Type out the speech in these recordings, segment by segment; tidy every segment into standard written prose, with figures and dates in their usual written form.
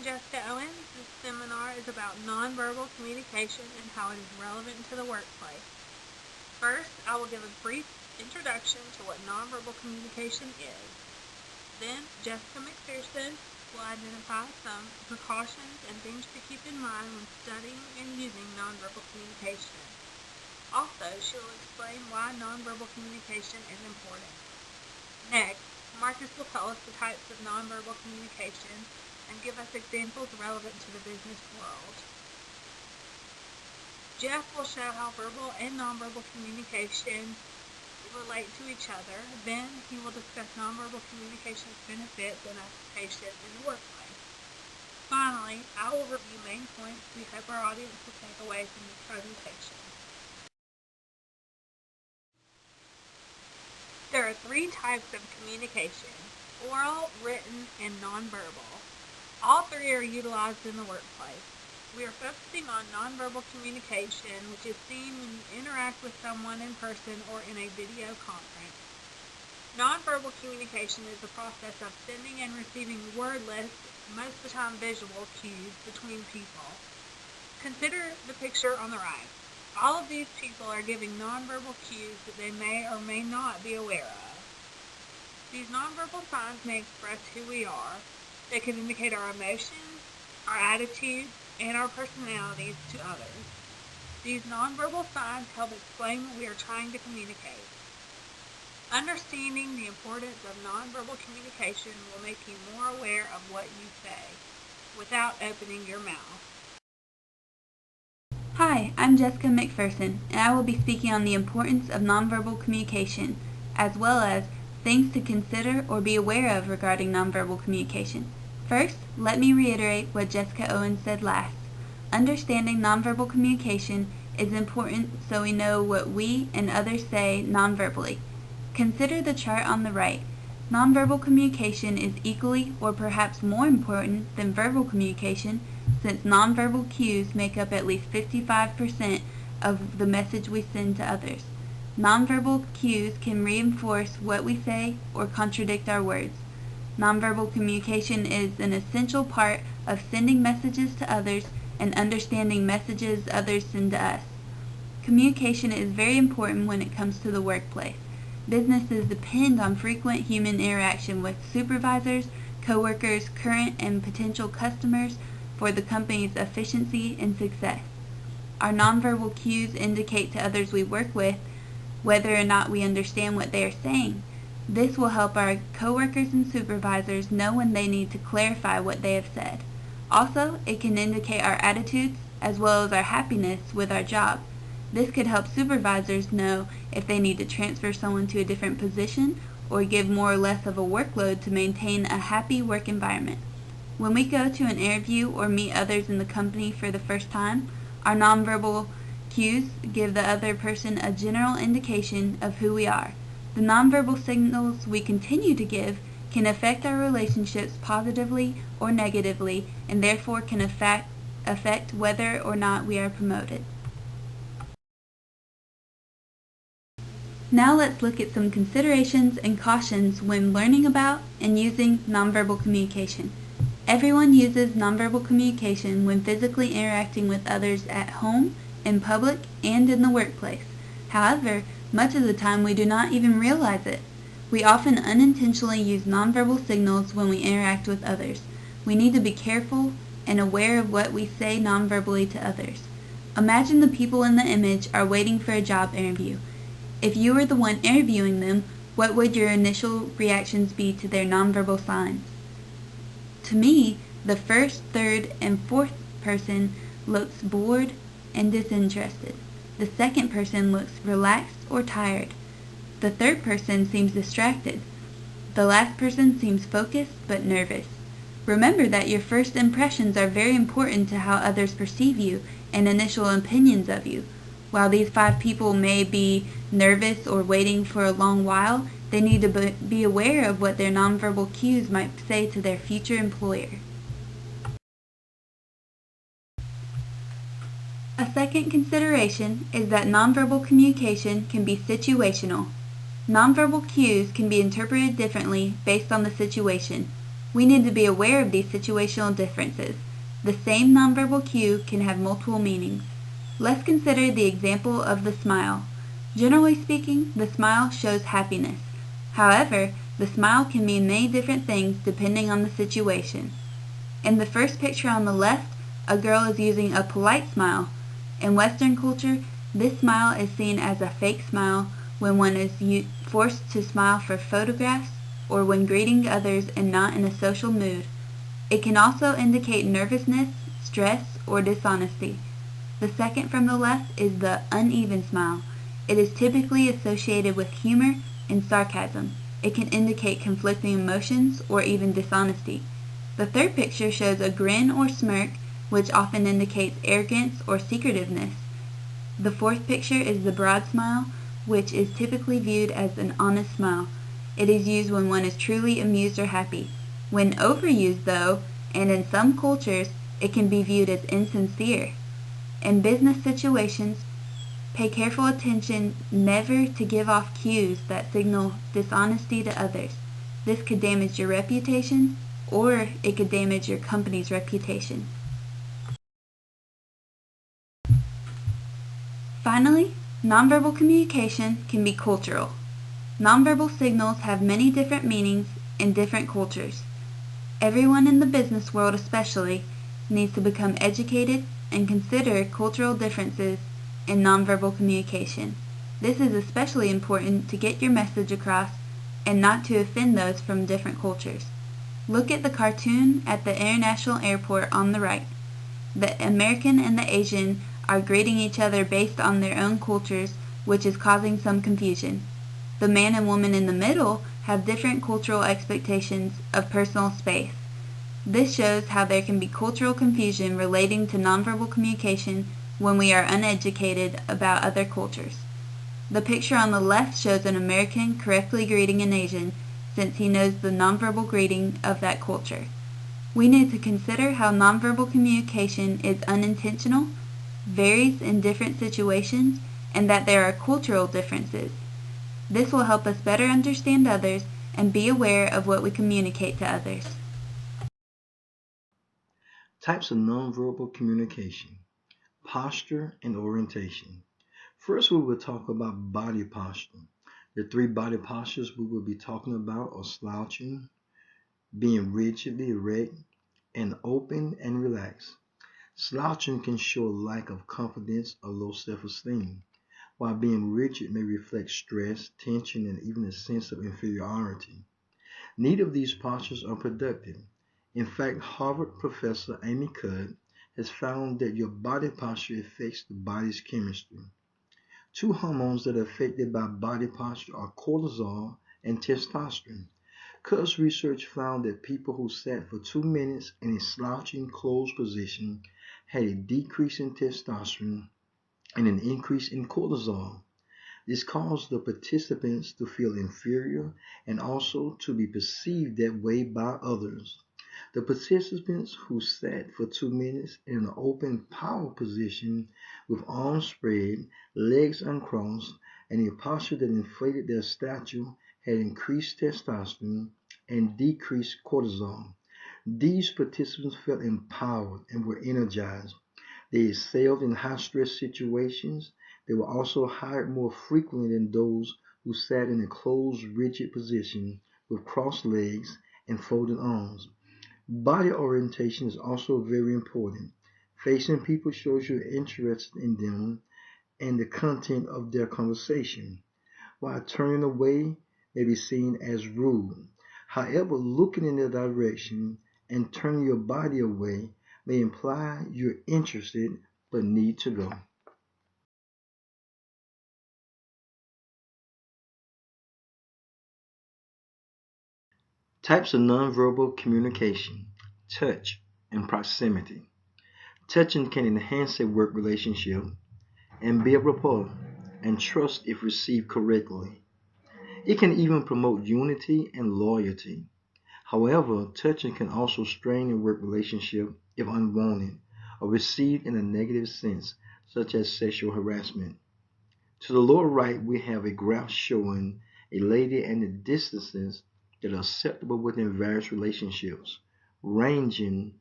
I'm Jessica Owens. This seminar is about nonverbal communication and how it is relevant to the workplace. First, I will give a brief introduction to what nonverbal communication is. Then, Jessica McPherson will identify some precautions and things to keep in mind when studying and using nonverbal communication. Also, she will explain why nonverbal communication is important. Next, Marcus will tell us the types of nonverbal communication and give us examples relevant to the business world. Jeff will show how verbal and nonverbal communication relate to each other. Then he will discuss nonverbal communication's benefits and application in the workplace. Finally, I will review main points we hope our audience will take away from this presentation. There are three types of communication: oral, written, and nonverbal. All three are utilized in the workplace. We are focusing on nonverbal communication, which is seen when you interact with someone in person or in a video conference. Nonverbal communication is the process of sending and receiving wordless, most of the time visual, cues between people. Consider the picture on the right. All of these people are giving nonverbal cues that they may or may not be aware of. These nonverbal signs may express who we are. They can indicate our emotions, our attitudes, and our personalities to others. These nonverbal signs help explain what we are trying to communicate. Understanding the importance of nonverbal communication will make you more aware of what you say without opening your mouth. Hi, I'm Jessica McPherson, and I will be speaking on the importance of nonverbal communication, as well as things to consider or be aware of regarding nonverbal communication. First, let me reiterate what Jessica Owens said last. Understanding nonverbal communication is important so we know what we and others say nonverbally. Consider the chart on the right. Nonverbal communication is equally or perhaps more important than verbal communication, since nonverbal cues make up at least 55% of the message we send to others. Nonverbal cues can reinforce what we say or contradict our words. Nonverbal communication is an essential part of sending messages to others and understanding messages others send to us. Communication is very important when it comes to the workplace. Businesses depend on frequent human interaction with supervisors, coworkers, current and potential customers for the company's efficiency and success. Our nonverbal cues indicate to others we work with whether or not we understand what they are saying. This will help our coworkers and supervisors know when they need to clarify what they have said. Also, it can indicate our attitudes as well as our happiness with our job. This could help supervisors know if they need to transfer someone to a different position or give more or less of a workload to maintain a happy work environment. When we go to an interview or meet others in the company for the first time, our nonverbal cues give the other person a general indication of who we are. The nonverbal signals we continue to give can affect our relationships positively or negatively, and therefore can affect whether or not we are promoted. Now let's look at some considerations and cautions when learning about and using nonverbal communication. Everyone uses nonverbal communication when physically interacting with others at home, in public, and in the workplace. However, much of the time we do not even realize it. We often unintentionally use nonverbal signals when we interact with others. We need to be careful and aware of what we say nonverbally to others. Imagine the people in the image are waiting for a job interview. If you were the one interviewing them, what would your initial reactions be to their nonverbal signs? To me, the first, third, and fourth person looks bored and disinterested. The second person looks relaxed or tired. The third person seems distracted. The last person seems focused but nervous. Remember that your first impressions are very important to how others perceive you and initial opinions of you. While these 5 people may be nervous or waiting for a long while, they need to be aware of what their nonverbal cues might say to their future employer. A second consideration is that nonverbal communication can be situational. Nonverbal cues can be interpreted differently based on the situation. We need to be aware of these situational differences. The same nonverbal cue can have multiple meanings. Let's consider the example of the smile. Generally speaking, the smile shows happiness. However, the smile can mean many different things depending on the situation. In the first picture on the left, a girl is using a polite smile. In Western culture, this smile is seen as a fake smile when one is forced to smile for photographs or when greeting others and not in a social mood. It can also indicate nervousness, stress, or dishonesty. The second from the left is the uneven smile. It is typically associated with humor and sarcasm. It can indicate conflicting emotions or even dishonesty. The third picture shows a grin or smirk, which often indicates arrogance or secretiveness. The fourth picture is the broad smile, which is typically viewed as an honest smile. It is used when one is truly amused or happy. When overused, though, and in some cultures, it can be viewed as insincere. In business situations, pay careful attention never to give off cues that signal dishonesty to others. This could damage your reputation, or it could damage your company's reputation. Finally, nonverbal communication can be cultural. Nonverbal signals have many different meanings in different cultures. Everyone in the business world especially needs to become educated and consider cultural differences in nonverbal communication. This is especially important to get your message across and not to offend those from different cultures. Look at the cartoon at the international airport on the right. The American and the Asian are greeting each other based on their own cultures, which is causing some confusion. The man and woman in the middle have different cultural expectations of personal space. This shows how there can be cultural confusion relating to nonverbal communication when we are uneducated about other cultures. The picture on the left shows an American correctly greeting an Asian since he knows the nonverbal greeting of that culture. We need to consider how nonverbal communication is unintentional, varies in different situations, and that there are cultural differences. This will help us better understand others and be aware of what we communicate to others. Types of nonverbal communication: posture and orientation. First, we will talk about body posture. The three body postures we will be talking about are slouching, being rigidly erect, and open and relaxed. Slouching can show a lack of confidence or low self-esteem, while being rigid may reflect stress, tension, and even a sense of inferiority. Neither of these postures are productive. In fact, Harvard professor Amy Cuddy has found that your body posture affects the body's chemistry. Two hormones that are affected by body posture are cortisol and testosterone. Cuddy's research found that people who sat for 2 minutes in a slouching closed position had a decrease in testosterone and an increase in cortisol. This caused the participants to feel inferior and also to be perceived that way by others. The participants who sat for 2 minutes in an open power position with arms spread, legs uncrossed, and a posture that inflated their stature had increased testosterone and decreased cortisol. These participants felt empowered and were energized. They excelled in high-stress situations. They were also hired more frequently than those who sat in a closed, rigid position with crossed legs and folded arms. Body orientation is also very important. Facing people shows you're interested in them and the content of their conversation, while turning away may be seen as rude. However, looking in their direction and turning your body away may imply you're interested but need to go. Types of nonverbal communication: touch and proximity. Touching can enhance a work relationship and build rapport and trust if received correctly. It can even promote unity and loyalty. However, touching can also strain a work relationship if unwanted or received in a negative sense, such as sexual harassment. To the lower right, we have a graph showing a lady and the distances that are acceptable within various relationships, ranging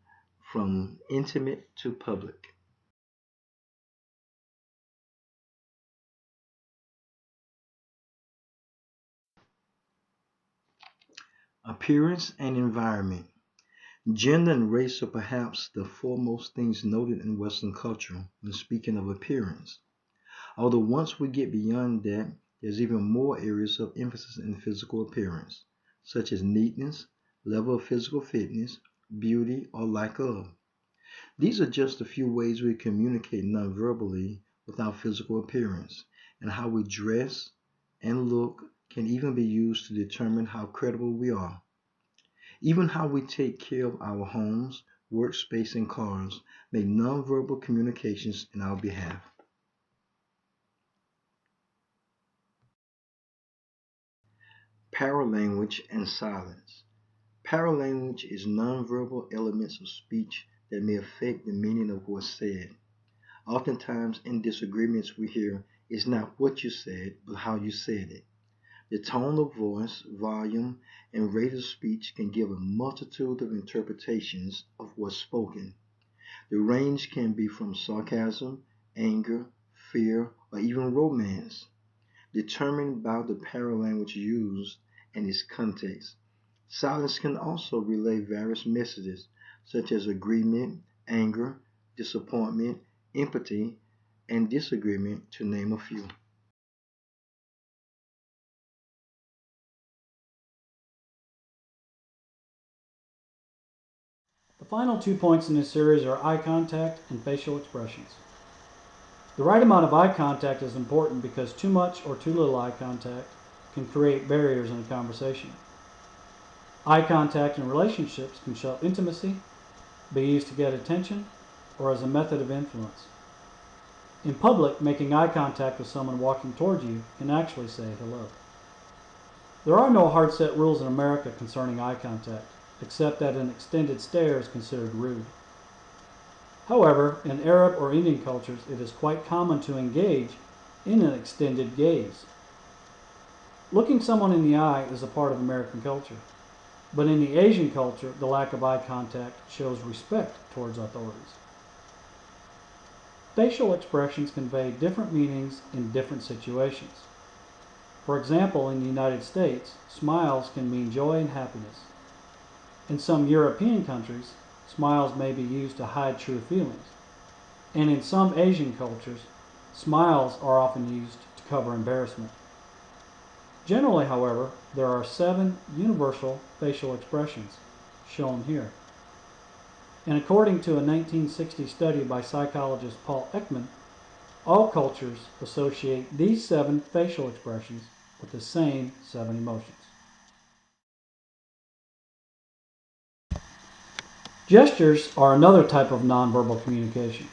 from intimate to public. Appearance and environment. Gender and race are perhaps the foremost things noted in Western culture when speaking of appearance. Although once we get beyond that, there's even more areas of emphasis in physical appearance, such as neatness, level of physical fitness, beauty, or lack of. These are just a few ways we communicate nonverbally with our physical appearance, and how we dress and look can even be used to determine how credible we are. Even how we take care of our homes, workspace, and cars make nonverbal communications in our behalf. Paralanguage and silence. Paralanguage is nonverbal elements of speech that may affect the meaning of what's said. Oftentimes, in disagreements, we hear it's not what you said, but how you said it. The tone of voice, volume, and rate of speech can give a multitude of interpretations of what's spoken. The range can be from sarcasm, anger, fear, or even romance, determined by the paralanguage used and its context. Silence can also relay various messages, such as agreement, anger, disappointment, empathy, and disagreement, to name a few. The final 2 points in this series are eye contact and facial expressions. The right amount of eye contact is important because too much or too little eye contact can create barriers in a conversation. Eye contact in relationships can show intimacy, be used to get attention, or as a method of influence. In public, making eye contact with someone walking towards you can actually say hello. There are no hard set rules in America concerning eye contact, except that an extended stare is considered rude. However, in Arab or Indian cultures, it is quite common to engage in an extended gaze. Looking someone in the eye is a part of American culture, but in the Asian culture, the lack of eye contact shows respect towards authorities. Facial expressions convey different meanings in different situations. For example, in the United States, smiles can mean joy and happiness. In some European countries, smiles may be used to hide true feelings. And in some Asian cultures, smiles are often used to cover embarrassment. Generally, however, there are 7 universal facial expressions, shown here. And according to a 1960 study by psychologist Paul Ekman, all cultures associate these 7 facial expressions with the same 7 emotions. Gestures are another type of nonverbal communication.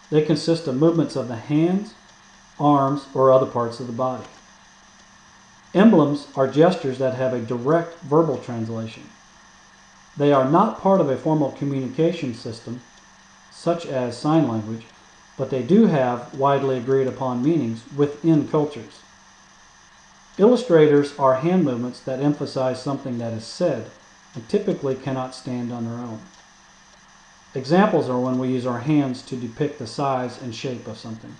They consist of movements of the hands, arms, or other parts of the body. Emblems are gestures that have a direct verbal translation. They are not part of a formal communication system, such as sign language, but they do have widely agreed upon meanings within cultures. Illustrators are hand movements that emphasize something that is said and typically cannot stand on their own. Examples are when we use our hands to depict the size and shape of something.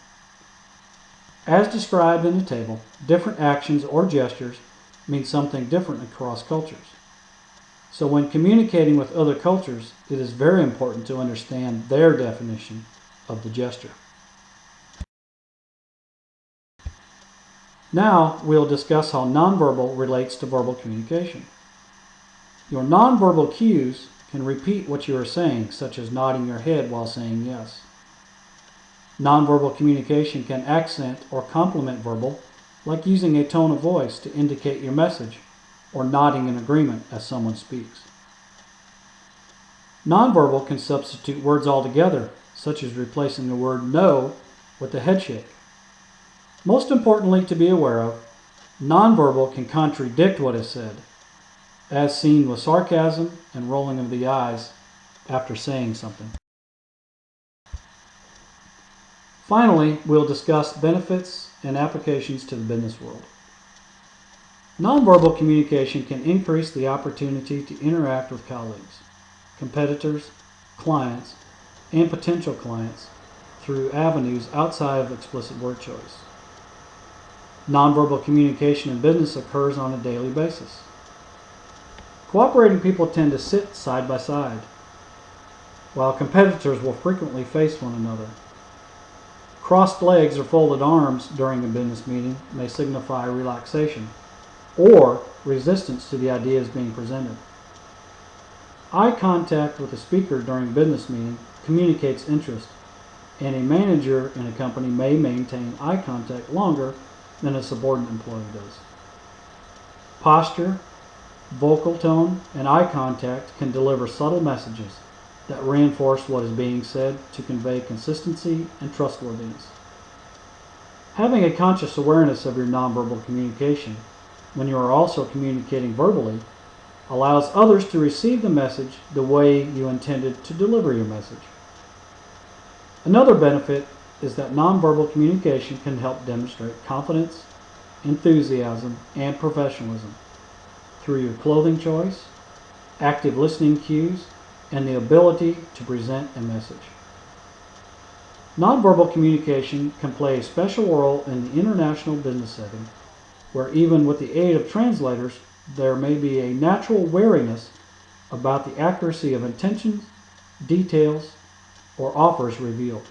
As described in the table, different actions or gestures mean something different across cultures. So when communicating with other cultures, it is very important to understand their definition of the gesture. Now we'll discuss how nonverbal relates to verbal communication. Your nonverbal cues can repeat what you are saying, such as nodding your head while saying yes. Nonverbal communication can accent or complement verbal, like using a tone of voice to indicate your message, or nodding in agreement as someone speaks. Nonverbal can substitute words altogether, such as replacing the word no with a head shake. Most importantly to be aware of, nonverbal can contradict what is said, as seen with sarcasm and rolling of the eyes after saying something. Finally, we'll discuss benefits and applications to the business world. Nonverbal communication can increase the opportunity to interact with colleagues, competitors, clients, and potential clients through avenues outside of explicit word choice. Nonverbal communication in business occurs on a daily basis. Cooperating people tend to sit side by side, while competitors will frequently face one another. Crossed legs or folded arms during a business meeting may signify relaxation or resistance to the ideas being presented. Eye contact with a speaker during a business meeting communicates interest, and a manager in a company may maintain eye contact longer than a subordinate employee does. Posture, vocal tone, and eye contact can deliver subtle messages that reinforce what is being said to convey consistency and trustworthiness. Having a conscious awareness of your nonverbal communication when you are also communicating verbally allows others to receive the message the way you intended to deliver your message. Another benefit is that nonverbal communication can help demonstrate confidence, enthusiasm, and professionalism through your clothing choice, active listening cues, and the ability to present a message. Nonverbal communication can play a special role in the international business setting, where even with the aid of translators, there may be a natural wariness about the accuracy of intentions, details, or offers revealed.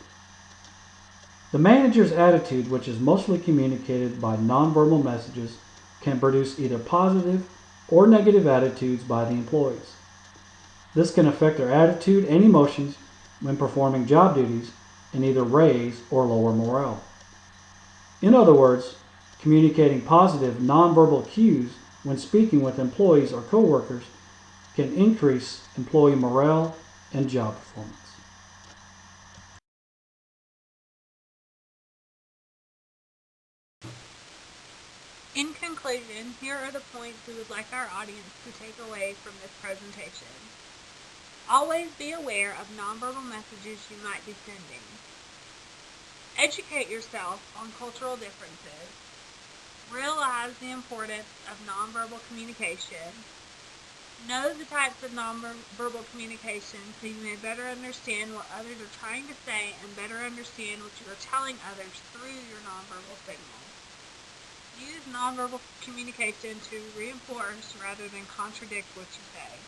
The manager's attitude, which is mostly communicated by nonverbal messages, can produce either positive or negative attitudes by the employees. This can affect their attitude and emotions when performing job duties and either raise or lower morale. In other words, communicating positive nonverbal cues when speaking with employees or coworkers can increase employee morale and job performance. In conclusion, here are the points we would like our audience to take away from this presentation. Always be aware of nonverbal messages you might be sending. Educate yourself on cultural differences. Realize the importance of nonverbal communication. Know the types of nonverbal communication so you may better understand what others are trying to say and better understand what you are telling others through your nonverbal signals. Use nonverbal communication to reinforce rather than contradict what you say.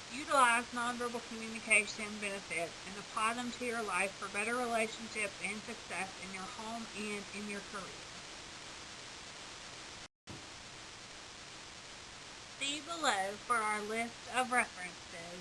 Utilize nonverbal communication benefits and apply them to your life for better relationships and success in your home and in your career. See below for our list of references.